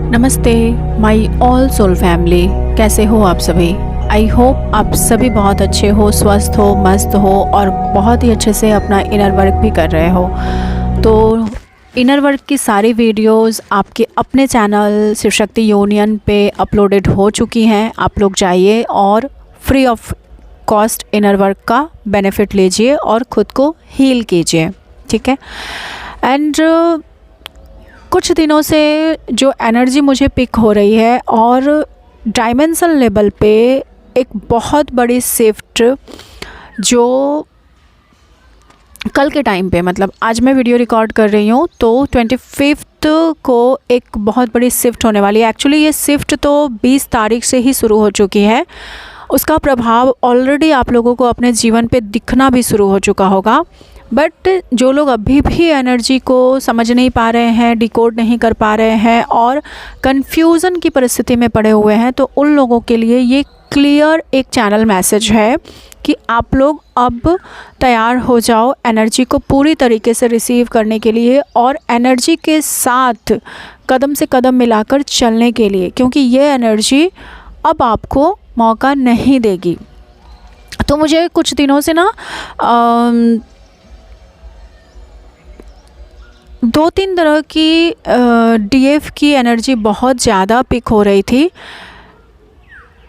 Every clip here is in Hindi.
नमस्ते माय ऑल सोल फैमिली, कैसे हो आप सभी। आई होप आप सभी बहुत अच्छे हो, स्वस्थ हो, मस्त हो और बहुत ही अच्छे से अपना इनर वर्क भी कर रहे हो। तो इनर वर्क की सारी वीडियोस आपके अपने चैनल शिव शक्ति यूनियन पे अपलोडेड हो चुकी हैं। आप लोग जाइए और free of cost inner work का बेनिफिट लीजिए और ख़ुद को हील कीजिए, ठीक है। एंड कुछ दिनों से जो एनर्जी मुझे पिक हो रही है और डायमेंशन लेवल पे एक बहुत बड़ी शिफ्ट जो कल के टाइम पे, मतलब आज मैं वीडियो रिकॉर्ड कर रही हूँ तो 25 को एक बहुत बड़ी शिफ्ट होने वाली है। एक्चुअली ये शिफ्ट तो 20 तारीख से ही शुरू हो चुकी है। उसका प्रभाव ऑलरेडी आप लोगों को अपने जीवन पे दिखना भी शुरू हो चुका होगा। बट जो लोग अभी भी एनर्जी को समझ नहीं पा रहे हैं, डिकोड नहीं कर पा रहे हैं और कन्फ्यूज़न की परिस्थिति में पड़े हुए हैं, तो उन लोगों के लिए ये क्लियर एक चैनल मैसेज है कि आप लोग अब तैयार हो जाओ एनर्जी को पूरी तरीके से रिसीव करने के लिए और एनर्जी के साथ कदम से कदम मिलाकर चलने के लिए, क्योंकि ये एनर्जी अब आपको मौका नहीं देगी। तो मुझे कुछ दिनों से ना 2-3 तरह की डीएफ की एनर्जी बहुत ज़्यादा पिक हो रही थी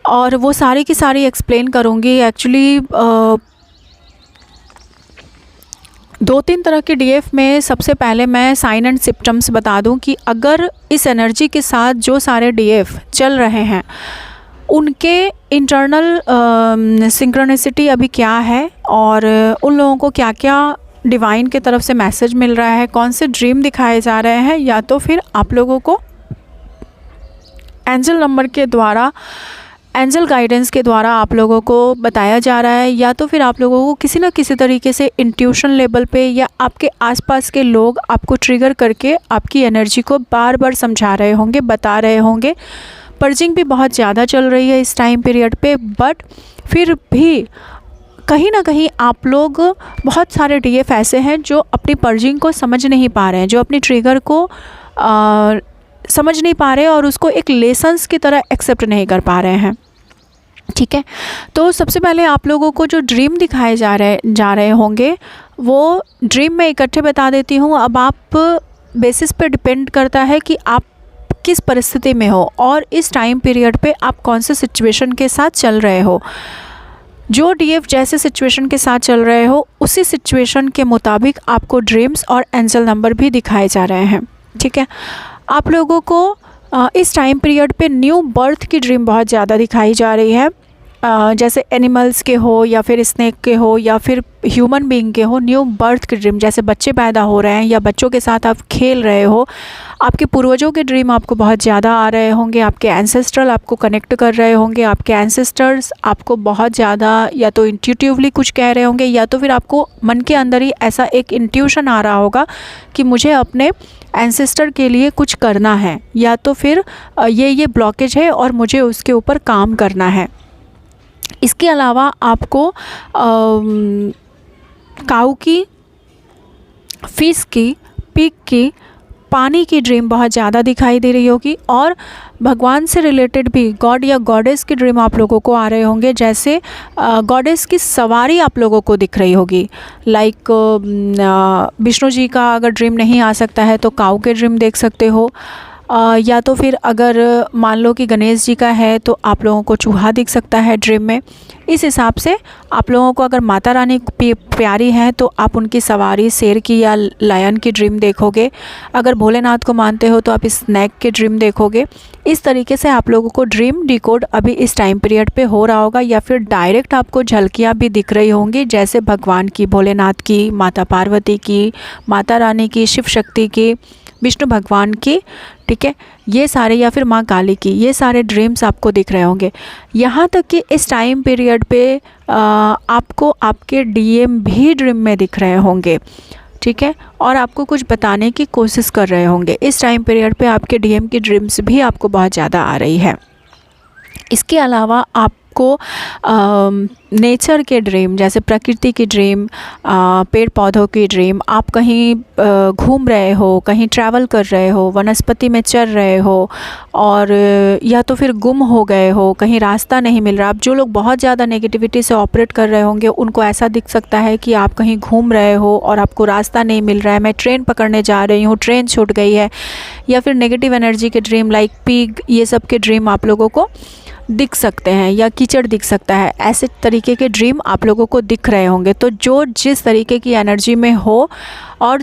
और वो सारी की सारी एक्सप्लेन करूँगी। एक्चुअली 2-3 तरह के डीएफ में सबसे पहले मैं साइन एंड सिम्टम्स बता दूं कि अगर इस एनर्जी के साथ जो सारे डीएफ चल रहे हैं उनके इंटरनल सिंक्रोनिसिटी अभी क्या है और उन लोगों को क्या क्या डिवाइन की तरफ से मैसेज मिल रहा है, कौन से ड्रीम दिखाए जा रहे हैं, या तो फिर आप लोगों को एंजल नंबर के द्वारा, एंजल गाइडेंस के द्वारा आप लोगों को बताया जा रहा है, या तो फिर आप लोगों को किसी न किसी तरीके से इंट्यूशन लेवल पे या आपके आसपास के लोग आपको ट्रिगर करके आपकी एनर्जी को बार बार समझा रहे होंगे, बता रहे होंगे। पर्जिंग भी बहुत ज़्यादा चल रही है इस टाइम पीरियड पे, बट फिर भी कहीं ना कहीं आप लोग, बहुत सारे डीएफ ऐसे हैं जो अपनी पर्जिंग को समझ नहीं पा रहे हैं, जो अपनी ट्रिगर को समझ नहीं पा रहे हैं और उसको एक लेसन्स की तरह एक्सेप्ट नहीं कर पा रहे हैं, ठीक है। तो सबसे पहले आप लोगों को जो ड्रीम दिखाए जा रहे होंगे वो ड्रीम मैं इकट्ठे बता देती हूँ। अब आप बेसिस पे डिपेंड करता है कि आप किस परिस्थिति में हो और इस टाइम पीरियड पे आप कौन से सिचुएशन के साथ चल रहे हो। जो डीएफ जैसे सिचुएशन के साथ चल रहे हो उसी सिचुएशन के मुताबिक आपको ड्रीम्स और एंजल नंबर भी दिखाए जा रहे हैं, ठीक है। आप लोगों को इस टाइम पीरियड पे न्यू बर्थ की ड्रीम बहुत ज़्यादा दिखाई जा रही है, जैसे एनिमल्स के हो या फिर स्नेक के हो या फिर ह्यूमन बीइंग के हो। न्यू बर्थ की ड्रीम, जैसे बच्चे पैदा हो रहे हैं या बच्चों के साथ आप खेल रहे हो, आपके पूर्वजों के ड्रीम आपको बहुत ज़्यादा आ रहे होंगे, आपके एंसेस्ट्रल आपको कनेक्ट कर रहे होंगे, आपके एंसेस्टर्स आपको बहुत ज़्यादा या तो इंट्यूटिवली कुछ कह रहे होंगे या तो फिर आपको मन के अंदर ही ऐसा एक इंट्यूशन आ रहा होगा कि मुझे अपने एंसेस्टर के लिए कुछ करना है, या तो फिर ये ब्लॉकेज है और मुझे उसके ऊपर काम करना है। इसके अलावा आपको काऊ की, फिश की, पिग की, पानी की ड्रीम बहुत ज़्यादा दिखाई दे रही होगी और भगवान से रिलेटेड भी गॉड या गॉडेस की ड्रीम आप लोगों को आ रहे होंगे। जैसे गॉडेस की सवारी आप लोगों को दिख रही होगी, लाइक विष्णु जी का अगर ड्रीम नहीं आ सकता है तो काऊ के ड्रीम देख सकते हो, या तो फिर अगर मान लो कि गणेश जी का है तो आप लोगों को चूहा दिख सकता है ड्रीम में। इस हिसाब से आप लोगों को अगर माता रानी प्यारी है तो आप उनकी सवारी शेर की या लायन की ड्रीम देखोगे। अगर भोलेनाथ को मानते हो तो आप स्नैक के ड्रीम देखोगे। इस तरीके से आप लोगों को ड्रीम डिकोड अभी इस टाइम पीरियड पे हो रहा होगा, या फिर डायरेक्ट आपको झलकियाँ भी दिख रही होंगी, जैसे भगवान की, भोलेनाथ की, माता पार्वती की, माता रानी की, शिव शक्ति की, विष्णु भगवान की, ठीक है, ये सारे, या फिर माँ काली की, ये सारे ड्रीम्स आपको दिख रहे होंगे। यहाँ तक कि इस टाइम पीरियड पे आपको आपके डीएम भी ड्रीम में दिख रहे होंगे, ठीक है, और आपको कुछ बताने की कोशिश कर रहे होंगे। इस टाइम पीरियड पे आपके डीएम की ड्रीम्स भी आपको बहुत ज़्यादा आ रही है। इसके अलावा आप आपको नेचर के ड्रीम, जैसे प्रकृति की ड्रीम, पेड़ पौधों की ड्रीम, आप कहीं घूम रहे हो, कहीं ट्रैवल कर रहे हो, वनस्पति में चल रहे हो, और या तो फिर गुम हो गए हो, कहीं रास्ता नहीं मिल रहा। अब जो लोग बहुत ज़्यादा नेगेटिविटी से ऑपरेट कर रहे होंगे उनको ऐसा दिख सकता है कि आप कहीं घूम रहे हो और आपको रास्ता नहीं मिल रहा है, मैं ट्रेन पकड़ने जा रही हूँ, ट्रेन छूट गई है, या फिर नेगेटिव एनर्जी के ड्रीम लाइक पिग, ये सब के ड्रीम आप लोगों को दिख सकते हैं, या कीचड़ दिख सकता है। ऐसे तरीके के ड्रीम आप लोगों को दिख रहे होंगे। तो जो जिस तरीके की एनर्जी में हो और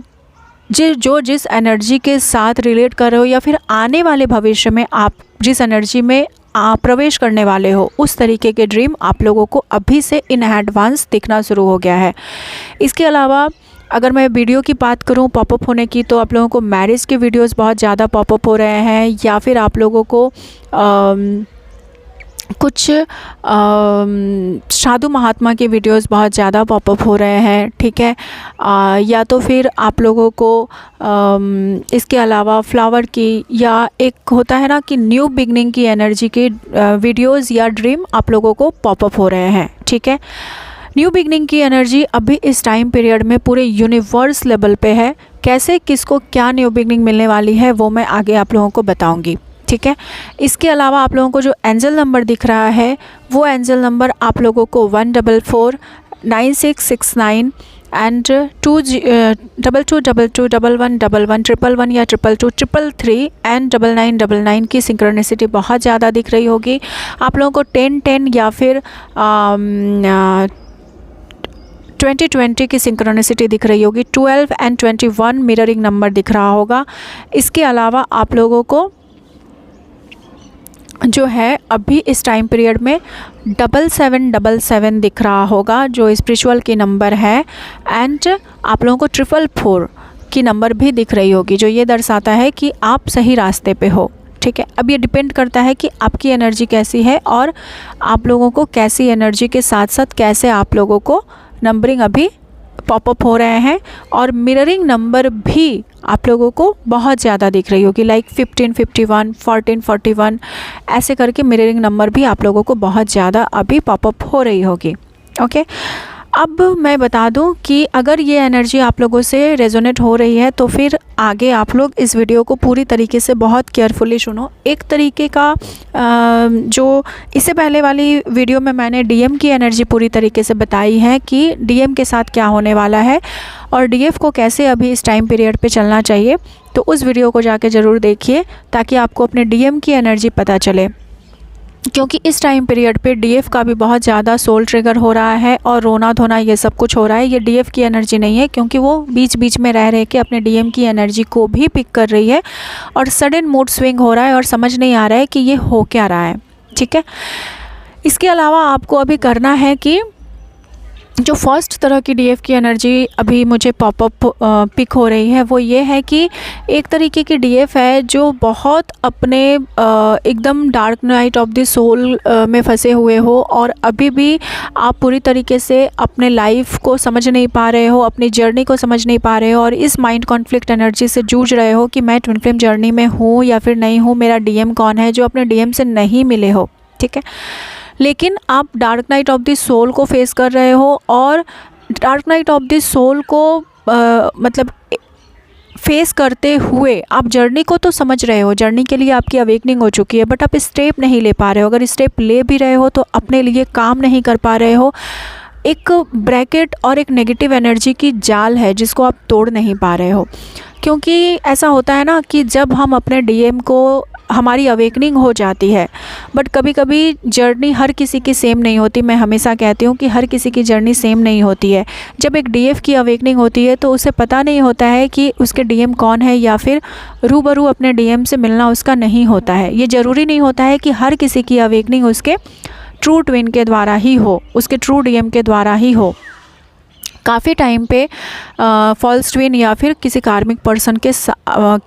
जो जिस एनर्जी के साथ रिलेट कर रहे हो, या फिर आने वाले भविष्य में आप जिस एनर्जी में प्रवेश करने वाले हो, उस तरीके के ड्रीम आप लोगों को अभी से इन एडवांस दिखना शुरू हो गया है। इसके अलावा अगर मैं वीडियो की बात करूं पॉपअप होने की, तो आप लोगों को मैरिज के वीडियोस बहुत ज़्यादा पॉपअप हो रहे हैं, या फिर आप लोगों को कुछ साधु महात्मा के वीडियोस बहुत ज़्यादा पॉपअप हो रहे हैं, ठीक है। या तो फिर आप लोगों को इसके अलावा फ्लावर की, या एक होता है ना कि न्यू बिगनिंग की एनर्जी के वीडियोस या ड्रीम आप लोगों को पॉपअप हो रहे हैं, ठीक है। न्यू बिगनिंग की एनर्जी अभी इस टाइम पीरियड में पूरे यूनिवर्स लेवल पे है। कैसे, किसको क्या न्यू बिगनिंग मिलने वाली है वो मैं आगे आप लोगों को बताऊंगी, ठीक है। इसके अलावा आप लोगों को जो एंजल नंबर दिख रहा है वो एंजल नंबर आप लोगों को 144 9669 एंड 2222111111 या 22233 एंड 9999 की सिंक्रोनिसिटी बहुत ज़्यादा दिख रही होगी। आप लोगों को 1010 या फिर 2020 की सिंक्रोनिसिटी दिख रही होगी। 12 एंड 21 मिररिंग नंबर दिख रहा होगा। इसके अलावा आप लोगों को जो है अभी इस टाइम पीरियड में 7777 दिख रहा होगा, जो स्पिरिचुअल की नंबर है, एंड आप लोगों को 444 की नंबर भी दिख रही होगी, जो ये दर्शाता है कि आप सही रास्ते पे हो, ठीक है। अब ये डिपेंड करता है कि आपकी एनर्जी कैसी है और आप लोगों को कैसी एनर्जी के साथ साथ कैसे आप लोगों को नंबरिंग अभी पॉपअप हो रहे हैं। और मिररिंग नंबर भी आप लोगों को बहुत ज़्यादा दिख रही होगी, लाइक 1551 1441 ऐसे करके मिररिंग नंबर भी आप लोगों को बहुत ज़्यादा अभी पॉपअप हो रही होगी, ओके। अब मैं बता दूं कि अगर ये एनर्जी आप लोगों से रेजोनेट हो रही है तो फिर आगे आप लोग इस वीडियो को पूरी तरीके से बहुत केयरफुली सुनो। एक तरीके का जो इससे पहले वाली वीडियो में मैंने डीएम की एनर्जी पूरी तरीके से बताई है कि डीएम के साथ क्या होने वाला है और डीएफ को कैसे अभी इस टाइम पीरियड पे चलना चाहिए, तो उस वीडियो को जाके ज़रूर देखिए ताकि आपको अपने डीएम की एनर्जी पता चले। क्योंकि इस टाइम पीरियड पे डीएफ का भी बहुत ज़्यादा सोल ट्रिगर हो रहा है और रोना धोना ये सब कुछ हो रहा है। ये डीएफ की एनर्जी नहीं है, क्योंकि वो बीच बीच में रह के अपने डीएम की एनर्जी को भी पिक कर रही है और सडन मूड स्विंग हो रहा है और समझ नहीं आ रहा है कि ये हो क्या रहा है, ठीक है। इसके अलावा आपको अभी करना है कि जो फर्स्ट तरह की डीएफ की एनर्जी अभी मुझे पॉपअप पिक हो रही है वो ये है कि एक तरीके की डीएफ है जो बहुत अपने एकदम dark night of the soul में फंसे हुए हो और अभी भी आप पूरी तरीके से अपने लाइफ को समझ नहीं पा रहे हो, अपनी जर्नी को समझ नहीं पा रहे हो और इस माइंड कॉन्फ्लिक्ट एनर्जी से जूझ रहे हो कि मैं ट्विन फ्लेम जर्नी में हूँ या फिर नहीं हूँ, मेरा डीएम कौन है, जो अपने डीएम से नहीं मिले हो, ठीक है। लेकिन आप dark night of the soul को फेस कर रहे हो और dark night of the soul को मतलब फेस करते हुए आप जर्नी को तो समझ रहे हो, जर्नी के लिए आपकी अवेकनिंग हो चुकी है, बट आप स्टेप नहीं ले पा रहे हो। अगर स्टेप ले भी रहे हो तो अपने लिए काम नहीं कर पा रहे हो। एक ब्रैकेट और एक नेगेटिव एनर्जी की जाल है जिसको आप तोड़ नहीं पा रहे हो। क्योंकि ऐसा होता है ना कि जब हम अपने डीएम को, हमारी अवेकनिंग हो जाती है, बट कभी कभी जर्नी हर किसी की सेम नहीं होती। मैं हमेशा कहती हूँ कि हर किसी की जर्नी सेम नहीं होती है। जब एक डीएफ की अवेकनिंग होती है तो उसे पता नहीं होता है कि उसके डीएम कौन है या फिर रूबरू अपने डीएम से मिलना उसका नहीं होता है। ये ज़रूरी नहीं होता है कि हर किसी की अवेकनिंग उसके ट्रू ट्विन के द्वारा ही हो, उसके ट्रू डीएम के द्वारा ही हो। काफ़ी टाइम पे फॉल्स ट्विन या फिर किसी कार्मिक पर्सन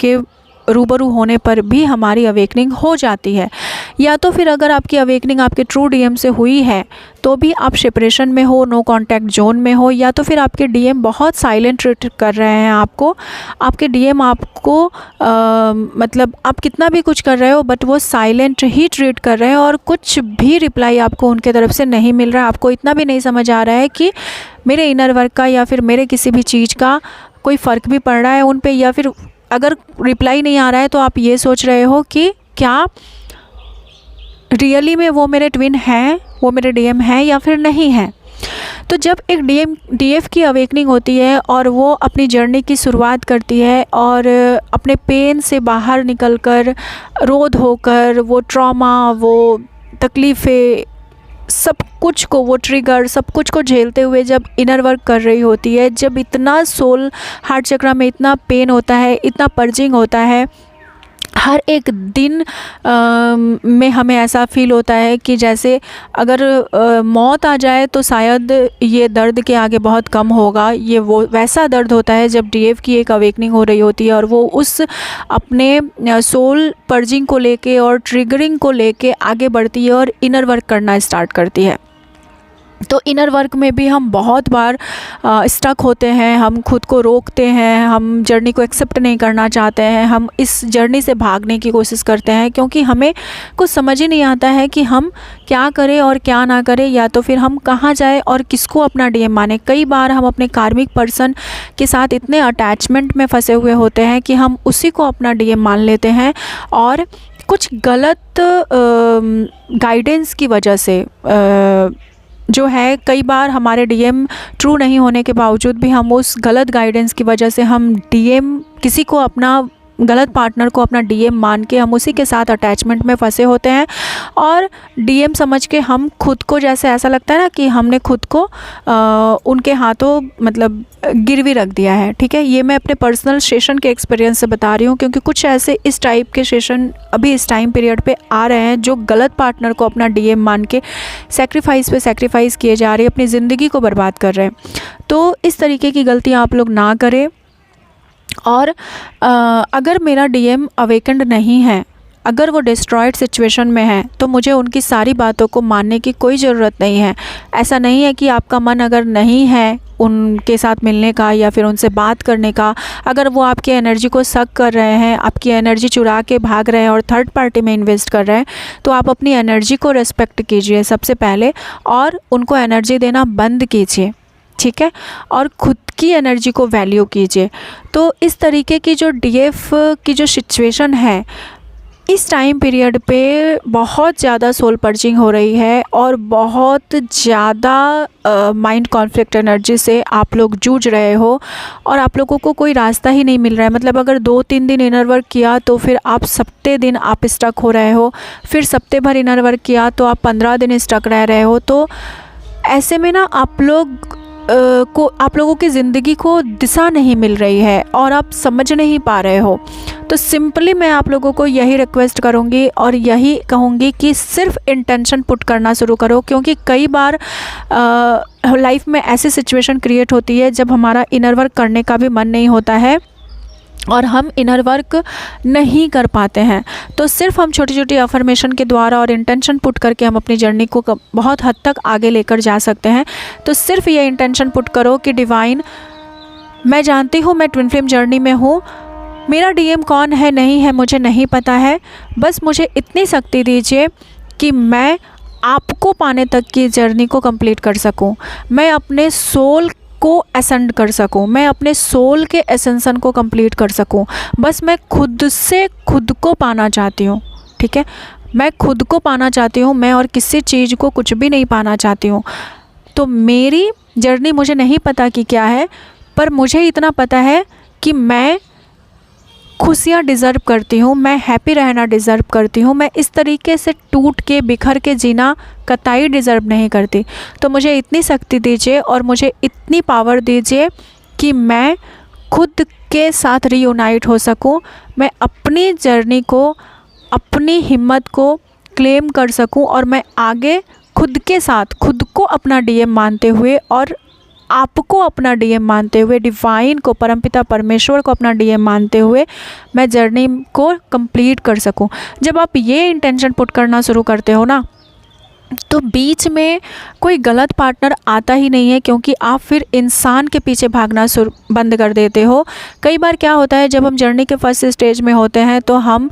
के रूबरू होने पर भी हमारी अवेकनिंग हो जाती है। या तो फिर अगर आपकी अवेकनिंग आपके ट्रू डीएम से हुई है तो भी आप सेपरेशन में हो, नो कांटेक्ट जोन में हो, या तो फिर आपके डीएम बहुत साइलेंट ट्रीट कर रहे हैं आपको, आपके डीएम आपको मतलब आप कितना भी कुछ कर रहे हो बट वो साइलेंट ही ट्रीट कर रहे हैं और कुछ भी रिप्लाई आपको उनके तरफ से नहीं मिल रहा है। आपको इतना भी नहीं समझ आ रहा है कि मेरे इनर वर्क का या फिर मेरे किसी भी चीज़ का कोई फ़र्क भी पड़ रहा है उन पे, या फिर अगर रिप्लाई नहीं आ रहा है तो आप ये सोच रहे हो कि क्या रियली में वो मेरे ट्विन हैं, वो मेरे डीएम हैं या फिर नहीं हैं। तो जब एक डीएफ की अवेकनिंग होती है और वो अपनी जर्नी की शुरुआत करती है और अपने पेन से बाहर निकलकर, रो धोकर, वो ट्रॉमा, वो तकलीफ़ें, सब कुछ को, वो ट्रिगर, सब कुछ को झेलते हुए जब इनर वर्क कर रही होती है, जब इतना सोल हार्ट चक्र में इतना पेन होता है, इतना पर्जिंग होता है, हर एक दिन में हमें ऐसा फ़ील होता है कि जैसे अगर मौत आ जाए तो शायद ये दर्द के आगे बहुत कम होगा। ये वो वैसा दर्द होता है जब डीएफ की एक अवेकनिंग हो रही होती है और वो उस अपने सोल पर्जिंग को लेके और ट्रिगरिंग को लेके आगे बढ़ती है और इनर वर्क करना स्टार्ट करती है। तो इनर वर्क में भी हम बहुत बार स्टक होते हैं, हम खुद को रोकते हैं, हम जर्नी को एक्सेप्ट नहीं करना चाहते हैं, हम इस जर्नी से भागने की कोशिश करते हैं क्योंकि हमें कुछ समझ ही नहीं आता है कि हम क्या करें और क्या ना करें, या तो फिर हम कहाँ जाएं और किसको अपना डीएम माने। कई बार हम अपने कार्मिक पर्सन के साथ इतने अटैचमेंट में फंसे हुए होते हैं कि हम उसी को अपना डीएम मान लेते हैं और कुछ गलत गाइडेंस की वजह से जो है, कई बार हमारे डीएम ट्रू नहीं होने के बावजूद भी हम उस गलत गाइडेंस की वजह से हम डीएम, किसी को अपना गलत पार्टनर को अपना डीएम मान के हम उसी के साथ अटैचमेंट में फंसे होते हैं और डीएम समझ के हम खुद को, जैसे ऐसा लगता है ना कि हमने खुद को उनके हाथों मतलब गिरवी रख दिया है। ठीक है, ये मैं अपने पर्सनल सेशन के एक्सपीरियंस से बता रही हूँ क्योंकि कुछ ऐसे इस टाइप के सेशन अभी इस टाइम पीरियड पे आ रहे हैं जो गलत पार्टनर को अपना डीएम मान के सेक्रीफाइस पे सेक्रीफाइस किए जा रहे हैं, अपनी ज़िंदगी को बर्बाद कर रहे हैं। तो इस तरीके की गलतियाँ आप लोग ना करें। और अगर मेरा डीएम अवेकन्ड नहीं है, अगर वो डिस्ट्रॉयड सिचुएशन में है, तो मुझे उनकी सारी बातों को मानने की कोई ज़रूरत नहीं है। ऐसा नहीं है कि आपका मन अगर नहीं है उनके साथ मिलने का या फिर उनसे बात करने का, अगर वो आपकी एनर्जी को सक कर रहे हैं, आपकी एनर्जी चुरा के भाग रहे हैं और थर्ड पार्टी में इन्वेस्ट कर रहे हैं, तो आप अपनी एनर्जी को रेस्पेक्ट कीजिए सबसे पहले और उनको एनर्जी देना बंद कीजिए। ठीक है, और खुद की एनर्जी को वैल्यू कीजिए। तो इस तरीके की जो डीएफ की जो सिचुएशन है इस टाइम पीरियड पे बहुत ज़्यादा सोल पर्चिंग हो रही है और बहुत ज़्यादा माइंड कॉन्फ्लिक्ट एनर्जी से आप लोग जूझ रहे हो और आप लोगों को कोई रास्ता ही नहीं मिल रहा है। मतलब अगर 2-3 दिन इनर वर्क किया तो फिर आप सप्ते दिन आप स्टक हो रहे हो, फिर सप्ते भर इनर वर्क किया तो आप 15 दिन स्टक रह रहे हो। तो ऐसे में ना आप लोगों की ज़िंदगी को दिशा नहीं मिल रही है और आप समझ नहीं पा रहे हो। तो सिंपली मैं आप लोगों को यही रिक्वेस्ट करूँगी और यही कहूँगी कि सिर्फ इंटेंशन पुट करना शुरू करो, क्योंकि कई बार लाइफ में ऐसी सिचुएशन क्रिएट होती है जब हमारा इनर वर्क करने का भी मन नहीं होता है और हम इनर वर्क नहीं कर पाते हैं। तो सिर्फ हम छोटी छोटी अफर्मेशन के द्वारा और इंटेंशन पुट करके हम अपनी जर्नी को बहुत हद तक आगे लेकर जा सकते हैं। तो सिर्फ ये इंटेंशन पुट करो कि डिवाइन, मैं जानती हूँ मैं ट्विन फ्लेम जर्नी में हूँ, मेरा डीएम कौन है नहीं है मुझे नहीं पता है, बस मुझे इतनी शक्ति दीजिए कि मैं आपको पाने तक की जर्नी को कंप्लीट कर सकूँ, मैं अपने सोल को असेंड कर सकूं, मैं अपने सोल के एसेंशन को कंप्लीट कर सकूं। बस मैं खुद से खुद को पाना चाहती हूं। ठीक है, मैं खुद को पाना चाहती हूं, मैं और किसी चीज़ को कुछ भी नहीं पाना चाहती हूं। तो मेरी जर्नी मुझे नहीं पता कि क्या है, पर मुझे इतना पता है कि मैं खुशियाँ डिज़र्व करती हूँ, मैं हैप्पी रहना डिज़र्व करती हूँ, मैं इस तरीके से टूट के बिखर के जीना कतई डिज़र्व नहीं करती। तो मुझे इतनी शक्ति दीजिए और मुझे इतनी पावर दीजिए कि मैं खुद के साथ रीयूनाइट हो सकूँ, मैं अपनी जर्नी को, अपनी हिम्मत को क्लेम कर सकूँ और मैं आगे खुद के साथ खुद को अपना डीएम मानते हुए और आपको अपना डीएम मानते हुए, डिवाइन को, परमपिता परमेश्वर को अपना डीएम मानते हुए मैं जर्नी को कंप्लीट कर सकूं। जब आप ये इंटेंशन पुट करना शुरू करते हो ना, तो बीच में कोई गलत पार्टनर आता ही नहीं है, क्योंकि आप फिर इंसान के पीछे भागना बंद कर देते हो। कई बार क्या होता है, जब हम जर्नी के फर्स्ट स्टेज में होते हैं तो हम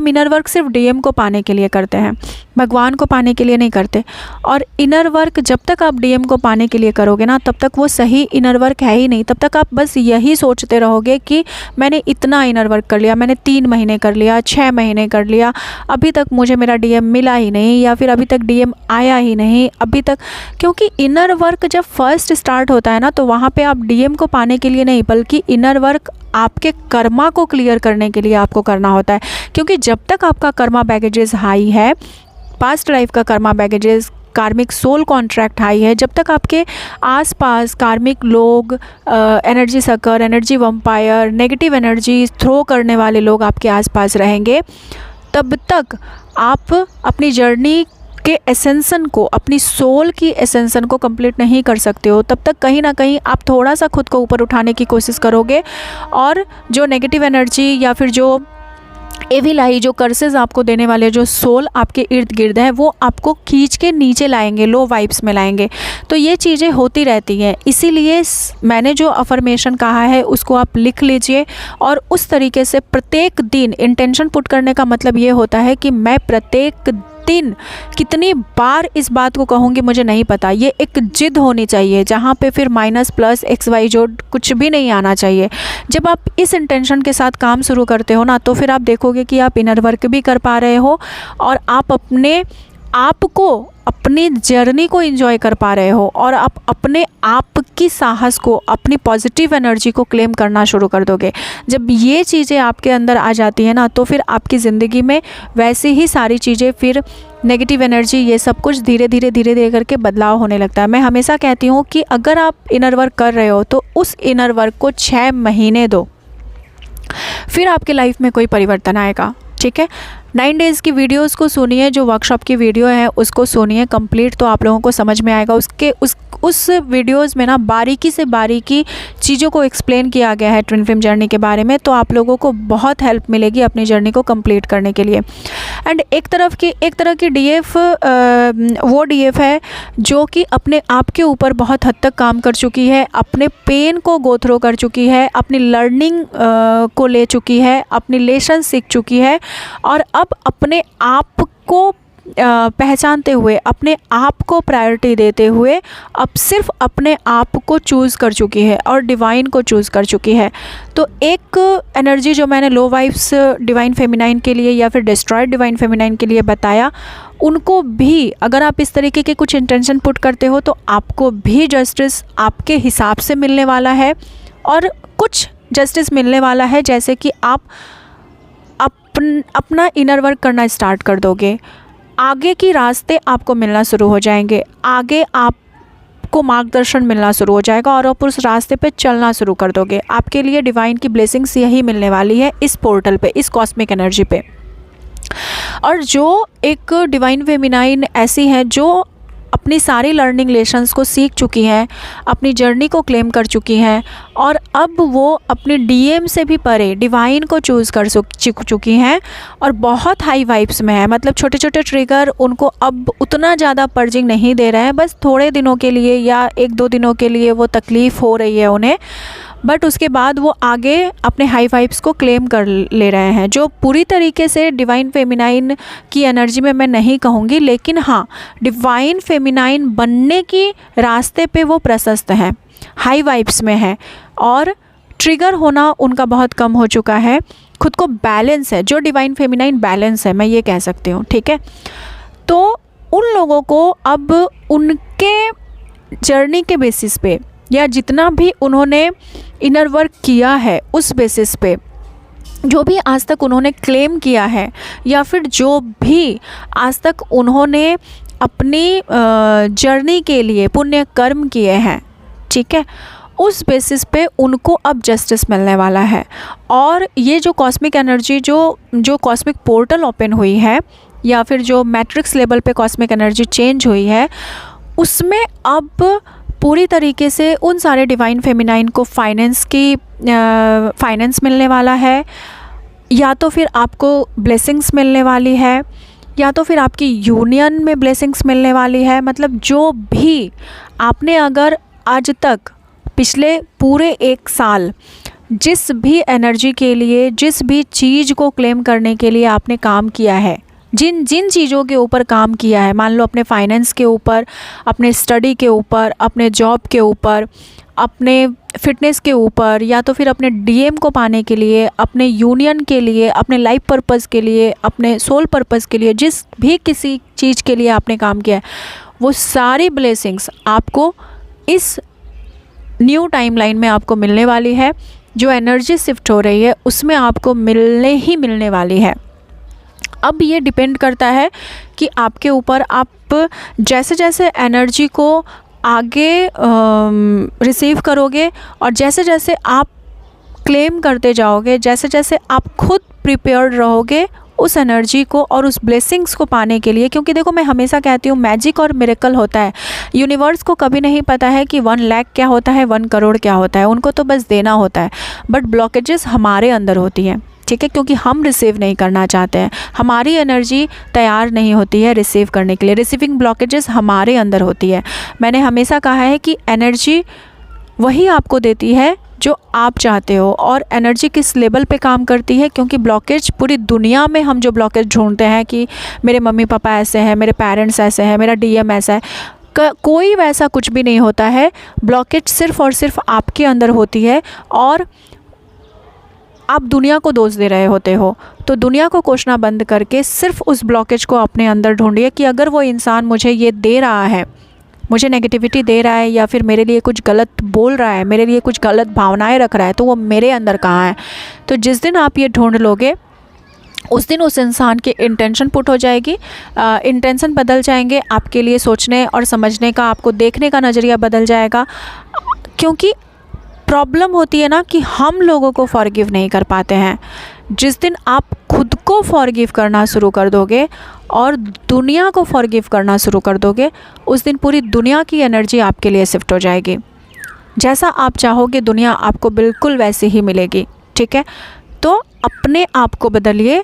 इनर वर्क सिर्फ डीएम को पाने के लिए करते हैं, भगवान को पाने के लिए नहीं करते। और इनर वर्क जब तक आप डीएम को पाने के लिए करोगे ना, तब तक वो सही इनर वर्क है ही नहीं। तब तक आप बस यही सोचते रहोगे कि मैंने इतना इनर वर्क कर लिया, मैंने 3 महीने कर लिया, 6 महीने कर लिया, अभी तक मुझे मेरा डीएम मिला ही नहीं, या फिर अभी तक डीएम आया ही नहीं अभी तक। क्योंकि इनर वर्क जब फर्स्ट स्टार्ट होता है ना, तो वहाँ पे आप डीएम को पाने के लिए नहीं, बल्कि इनर वर्क आपके कर्मा को क्लियर करने के लिए आपको करना होता है। क्योंकि जब तक आपका कर्मा बैगेजेस हाई है, पास्ट लाइफ का karma baggages, karmic soul contract high है, जब तक आपके आसपास कार्मिक लोग, energy sucker, energy vampire, negative energy throw करने वाले लोग आपके आसपास रहेंगे, तब तक आप अपनी जर्नी के एसेंसन को, अपनी सोल की एसेंसन को कंप्लीट नहीं कर सकते हो। तब तक कहीं ना कहीं आप थोड़ा सा खुद को ऊपर उठाने की कोशिश करोगे, और जो नेगेटिव एनर्जी या फिर जो एविल आई, जो कर्सेस आपको देने वाले जो सोल आपके इर्द गिर्द है, वो आपको खींच के नीचे लाएंगे, लो वाइब्स में लाएंगे। तो ये चीज़ें होती रहती हैं। इसीलिए मैंने जो अफर्मेशन कहा है उसको आप लिख लीजिए, और उस तरीके से प्रत्येक दिन इंटेंशन पुट करने का मतलब ये होता है कि मैं प्रत्येक दिन कितनी बार इस बात को कहूँगी मुझे नहीं पता। ये एक जिद होनी चाहिए, जहाँ पे फिर माइनस प्लस एक्स वाई जोड़ कुछ भी नहीं आना चाहिए। जब आप इस इंटेंशन के साथ काम शुरू करते हो ना, तो फिर आप देखोगे कि आप इनर वर्क भी कर पा रहे हो, और आप अपने आप को, अपनी जर्नी को एंजॉय कर पा रहे हो, और आप अपने आप की साहस को, अपनी पॉजिटिव एनर्जी को क्लेम करना शुरू कर दोगे। जब ये चीज़ें आपके अंदर आ जाती है ना, तो फिर आपकी ज़िंदगी में वैसे ही सारी चीज़ें, फिर नेगेटिव एनर्जी, ये सब कुछ धीरे धीरे करके बदलाव होने लगता है। मैं हमेशा कहती हूँ कि अगर आप इनर वर्क कर रहे हो तो उस इनर वर्क को 6 महीने दो, फिर आपके लाइफ में कोई परिवर्तन आएगा। ठीक है, 9 डेज़ की वीडियोस को सुनिए, जो वर्कशॉप की वीडियो है उसको सुनिए कंप्लीट, तो आप लोगों को समझ में आएगा। उस वीडियोस में ना बारीकी से बारीकी चीज़ों को एक्सप्लेन किया गया है ट्विन फ्लेम जर्नी के बारे में, तो आप लोगों को बहुत हेल्प मिलेगी अपनी जर्नी को कंप्लीट करने के लिए। एंड एक तरह की डीएफ वो डीएफ है जो कि अपने आप के ऊपर बहुत हद तक काम कर चुकी है, अपने पेन को गो थ्रो कर चुकी है, अपनी लर्निंग को ले चुकी है, अपनी लेसन सीख चुकी है, और अब अपने आप को पहचानते हुए, अपने आप को प्रायोरिटी देते हुए अब सिर्फ अपने आप को चूज़ कर चुकी है और डिवाइन को चूज़ कर चुकी है। तो एक एनर्जी जो मैंने लो वाइब्स डिवाइन फेमिनाइन के लिए या फिर डिस्ट्रॉयड डिवाइन फेमिनाइन के लिए बताया, उनको भी अगर आप इस तरीके के कुछ इंटेंशन पुट करते हो तो आपको भी जस्टिस आपके हिसाब से मिलने वाला है, और कुछ जस्टिस मिलने वाला है जैसे कि आप अपना इनर वर्क करना स्टार्ट कर दोगे, आगे की रास्ते आपको मिलना शुरू हो जाएंगे, आगे आपको मार्गदर्शन मिलना शुरू हो जाएगा, और आप उस रास्ते पे चलना शुरू कर दोगे। आपके लिए डिवाइन की ब्लेसिंग्स यही मिलने वाली है इस पोर्टल पे, इस कॉस्मिक एनर्जी पे। और जो एक डिवाइन फेमिनाइन ऐसी है जो अपनी सारी लर्निंग लेसन्स को सीख चुकी हैं, अपनी जर्नी को क्लेम कर चुकी हैं, और अब वो अपने डीएम से भी परे डिवाइन को चूज़ कर चुकी हैं, और बहुत हाई वाइब्स में है। मतलब छोटे छोटे ट्रिगर उनको अब उतना ज़्यादा पर्जिंग नहीं दे रहे हैं, बस थोड़े दिनों के लिए या 1-2 दिनों के लिए वो तकलीफ़ हो रही है उन्हें, बट उसके बाद वो आगे अपने हाई वाइब्स को क्लेम कर ले रहे हैं, जो पूरी तरीके से डिवाइन फेमिनाइन की एनर्जी में मैं नहीं कहूँगी, लेकिन हाँ, डिवाइन फेमिनाइन बनने की रास्ते पे वो प्रशस्त हैं, हाई वाइब्स में है, और ट्रिगर होना उनका बहुत कम हो चुका है, खुद को बैलेंस है, जो डिवाइन फेमिनाइन बैलेंस है, मैं ये कह सकती हूँ। ठीक है, तो उन लोगों को अब उनके जर्नी के बेसिस पे, या जितना भी उन्होंने इनर वर्क किया है उस बेसिस पे, जो भी आज तक उन्होंने क्लेम किया है, या फिर जो भी आज तक उन्होंने अपनी जर्नी के लिए पुण्य कर्म किए हैं, ठीक है, उस बेसिस पे उनको अब जस्टिस मिलने वाला है। और ये जो कॉस्मिक एनर्जी, जो कॉस्मिक पोर्टल ओपन हुई है, या फिर जो मैट्रिक्स लेवल पे कॉस्मिक एनर्जी चेंज हुई है, उसमें अब पूरी तरीके से उन सारे डिवाइन फेमिनाइन को फाइनेंस मिलने वाला है, या तो फिर आपको ब्लेसिंग्स मिलने वाली है, या तो फिर आपकी यूनियन में ब्लेसिंग्स मिलने वाली है। मतलब जो भी आपने अगर आज तक पिछले पूरे 1 साल जिस भी एनर्जी के लिए, जिस भी चीज़ को क्लेम करने के लिए आपने काम किया है, जिन चीज़ों के ऊपर काम किया है, मान लो अपने फाइनेंस के ऊपर, अपने स्टडी के ऊपर, अपने जॉब के ऊपर, अपने फिटनेस के ऊपर, या तो फिर अपने डीएम को पाने के लिए, अपने यूनियन के लिए, अपने लाइफ पर्पस के लिए, अपने सोल पर्पस के लिए, जिस भी किसी चीज़ के लिए आपने काम किया है, वो सारी ब्लेसिंग्स आपको इस न्यू टाइमलाइन में आपको मिलने वाली है। जो एनर्जी शिफ्ट हो रही है उसमें आपको मिलने वाली है। अब ये डिपेंड करता है कि आपके ऊपर आप जैसे जैसे एनर्जी को आगे रिसीव करोगे और जैसे जैसे आप क्लेम करते जाओगे, जैसे जैसे आप खुद प्रिपेयर्ड रहोगे उस एनर्जी को और उस ब्लेसिंग्स को पाने के लिए। क्योंकि देखो, मैं हमेशा कहती हूँ मैजिक और मिरेकल होता है। यूनिवर्स को कभी नहीं पता है कि 1 लाख क्या होता है, 1 करोड़ क्या होता है, उनको तो बस देना होता है। बट ब्लॉकेजेस हमारे अंदर होती हैं, ठीक है, क्योंकि हम रिसीव नहीं करना चाहते हैं, हमारी एनर्जी तैयार नहीं होती है रिसीव करने के लिए। रिसीविंग ब्लॉकेजेस हमारे अंदर होती है। मैंने हमेशा कहा है कि एनर्जी वही आपको देती है जो आप चाहते हो, और एनर्जी किस लेवल पे काम करती है, क्योंकि ब्लॉकेज पूरी दुनिया में हम जो ब्लॉकेज ढूंढते हैं कि मेरे मम्मी पापा ऐसे हैं, मेरे पेरेंट्स ऐसे हैं, मेरा डीएम ऐसा है, कोई वैसा कुछ भी नहीं होता है। ब्लॉकेज सिर्फ़ और सिर्फ आपके अंदर होती है और आप दुनिया को दोष दे रहे होते हो। तो दुनिया को कोसना बंद करके सिर्फ उस ब्लॉकेज को अपने अंदर ढूंढिए कि अगर वो इंसान मुझे ये दे रहा है, मुझे नेगेटिविटी दे रहा है, या फिर मेरे लिए कुछ गलत बोल रहा है, मेरे लिए कुछ गलत भावनाएं रख रहा है, तो वो मेरे अंदर कहाँ है। तो जिस दिन आप ये ढूंढ लोगे उस दिन उस इंसान की इंटेंशन पुट हो जाएगी, इंटेंशन बदल जाएंगे, आपके लिए सोचने और समझने का, आपको देखने का नज़रिया बदल जाएगा। क्योंकि प्रॉब्लम होती है ना कि हम लोगों को फॉरगिव नहीं कर पाते हैं। जिस दिन आप खुद को फॉरगिव करना शुरू कर दोगे और दुनिया को फॉरगिव करना शुरू कर दोगे, उस दिन पूरी दुनिया की एनर्जी आपके लिए शिफ्ट हो जाएगी। जैसा आप चाहोगे दुनिया आपको बिल्कुल वैसे ही मिलेगी, ठीक है। तो अपने आप को बदलिए,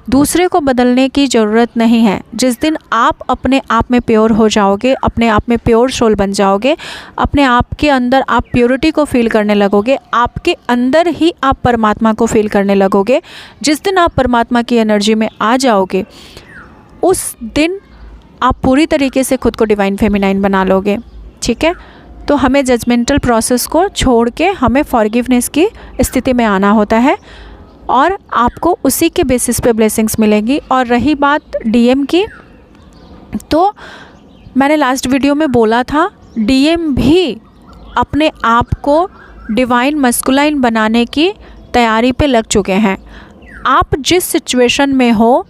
दूसरे को बदलने की ज़रूरत नहीं है। जिस दिन आप अपने आप में प्योर हो जाओगे, अपने आप में प्योर सोल बन जाओगे, अपने आप के अंदर आप प्योरिटी को फील करने लगोगे, आपके अंदर ही आप परमात्मा को फील करने लगोगे। जिस दिन आप परमात्मा की एनर्जी में आ जाओगे, उस दिन आप पूरी तरीके से खुद को डिवाइन फेमिनाइन बना लोगे, ठीक है। तो हमें जजमेंटल प्रोसेस को छोड़ के हमें फॉरगिवनेस की स्थिति में आना होता है, और आपको उसी के बेसिस पे ब्लेसिंग्स मिलेंगी। और रही बात डीएम की, तो मैंने लास्ट वीडियो में बोला था, डीएम भी अपने आप को डिवाइन मस्कुलाइन बनाने की तैयारी पे लग चुके हैं। आप जिस सिचुएशन में हो,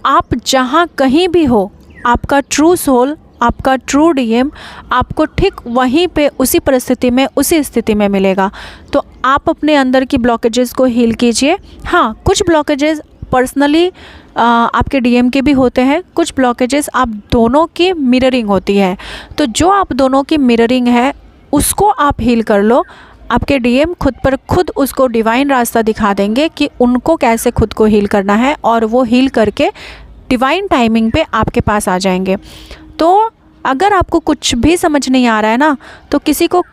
आप जहाँ कहीं भी हो, आपका ट्रू सोल, आपका ट्रू डीएम आपको ठीक वहीं पे उसी परिस्थिति में, उसी स्थिति में मिलेगा। तो आप अपने अंदर की ब्लॉकेजेस को हील कीजिए। हाँ, कुछ ब्लॉकेजेस पर्सनली आपके डीएम के भी होते हैं, कुछ ब्लॉकेजेस आप दोनों की मिररिंग होती है। तो जो आप दोनों की मिररिंग है उसको आप हील कर लो। आपके डीएम खुद पर खुद उसको डिवाइन रास्ता दिखा देंगे कि उनको कैसे खुद को हील करना है, और वो हील करके डिवाइन टाइमिंग पे आपके पास आ जाएंगे। तो अगर आपको कुछ भी समझ नहीं आ रहा है ना, तो किसी को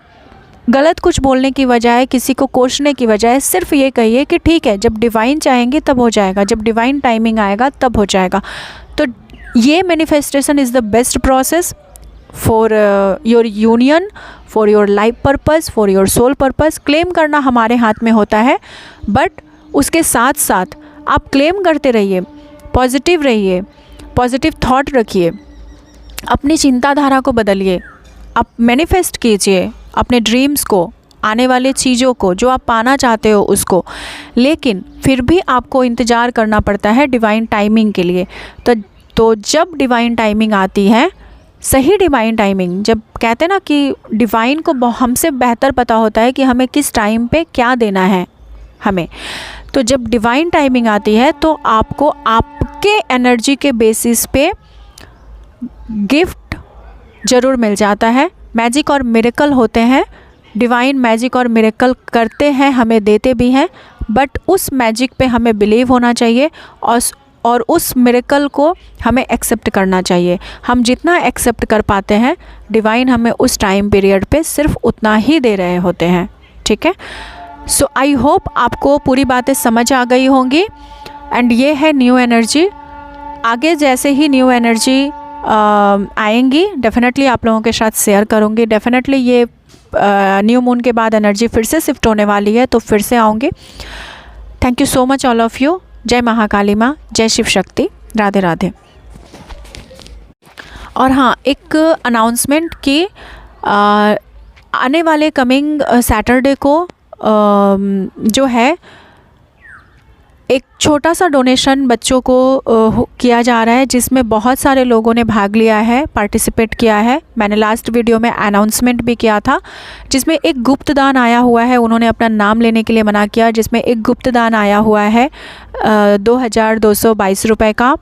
गलत कुछ बोलने की बजाय, किसी को कोसने की बजाय सिर्फ ये कहिए कि ठीक है, जब डिवाइन चाहेंगे तब हो जाएगा, जब डिवाइन टाइमिंग आएगा तब हो जाएगा। तो ये manifestation is the best process for your union, for your life purpose, for your soul purpose. Claim करना हमारे हाथ में होता है, बट उसके साथ साथ आप क्लेम करते रहिए, पॉजिटिव रहिए, पॉजिटिव थॉट रखिए, अपनी चिंताधारा को बदलिए, आप मैनिफेस्ट कीजिए अपने ड्रीम्स को, आने वाले चीज़ों को, जो आप पाना चाहते हो उसको। लेकिन फिर भी आपको इंतज़ार करना पड़ता है डिवाइन टाइमिंग के लिए। तो जब डिवाइन टाइमिंग आती है, सही डिवाइन टाइमिंग, जब कहते हैं ना कि डिवाइन को हमसे बेहतर पता होता है कि हमें किस टाइम पे क्या देना है हमें। तो जब डिवाइन टाइमिंग आती है तो आपको आपके एनर्जी के बेसिस पे गिफ्ट ज़रूर मिल जाता है, मैजिक और मिरेकल होते हैं, डिवाइन मैजिक और मिरेकल करते हैं, हमें देते भी हैं, बट उस मैजिक पे हमें बिलीव होना चाहिए और उस मिरेकल को हमें एक्सेप्ट करना चाहिए। हम जितना एक्सेप्ट कर पाते हैं, डिवाइन हमें उस टाइम पीरियड पे सिर्फ उतना ही दे रहे होते हैं। ठीक है, सो आई होप आपको पूरी बातें समझ आ गई होंगी। एंड ये है न्यू एनर्जी। आगे जैसे ही न्यू एनर्जी आएंगी डेफिनेटली आप लोगों के साथ शेयर करूँगी। डेफिनेटली ये न्यू मून के बाद एनर्जी फिर से शिफ्ट होने वाली है, तो फिर से आऊँगी। Thank you so much all of you. जय महाकाली माँ, जय शिव शक्ति, राधे राधे। और हाँ, एक अनाउंसमेंट की, आने वाले कमिंग सैटरडे को जो है एक छोटा सा डोनेशन बच्चों को किया जा रहा है, जिसमें बहुत सारे लोगों ने भाग लिया है, पार्टिसिपेट किया है। मैंने लास्ट वीडियो में अनाउंसमेंट भी किया था, जिसमें एक गुप्त दान आया हुआ है। उन्होंने अपना नाम लेने के लिए मना किया, जिसमें एक गुप्त दान आया हुआ है 2222 रुपये का,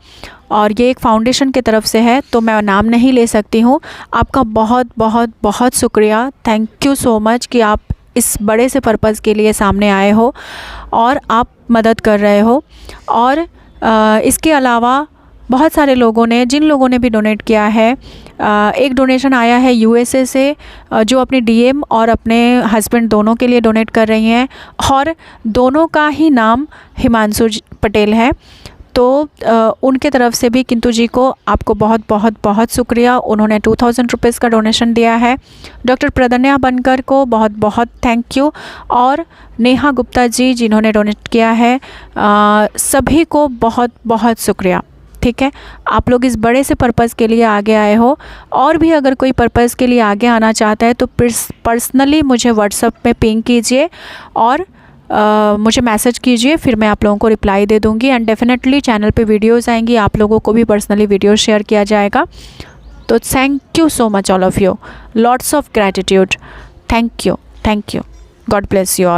और ये एक फाउंडेशन की तरफ से है, तो मैं नाम नहीं ले सकती हूँ। आपका बहुत बहुत बहुत शुक्रिया, थैंक यू सो मच कि आप इस बड़े से पर्पज़ के लिए सामने आए हो और आप मदद कर रहे हो। और इसके अलावा बहुत सारे लोगों ने, जिन लोगों ने भी डोनेट किया है, एक डोनेशन आया है यूएसए से, जो अपने डीएम और अपने हस्बैंड दोनों के लिए डोनेट कर रही हैं, और दोनों का ही नाम हिमांशु पटेल है। तो उनके तरफ से भी किंतु जी को आपको बहुत बहुत बहुत शुक्रिया। उन्होंने 2000 रुपीज़ का डोनेशन दिया है। डॉक्टर प्रदन्या बनकर को बहुत बहुत थैंक यू, और नेहा गुप्ता जी जिन्होंने डोनेट किया है, सभी को बहुत बहुत शुक्रिया। ठीक है, आप लोग इस बड़े से पर्पज़ के लिए आगे आए हो, और भी अगर कोई पर्पज़ के लिए आगे आना चाहता है तो पर्सनली मुझे व्हाट्सएप में पिंग कीजिए और मुझे मैसेज कीजिए, फिर मैं आप लोगों को रिप्लाई दे दूँगी। एंड डेफिनेटली चैनल पे वीडियोस आएंगी, आप लोगों को भी पर्सनली वीडियो शेयर किया जाएगा। तो thank you so much all of you, lots of gratitude, thank you, God bless you all.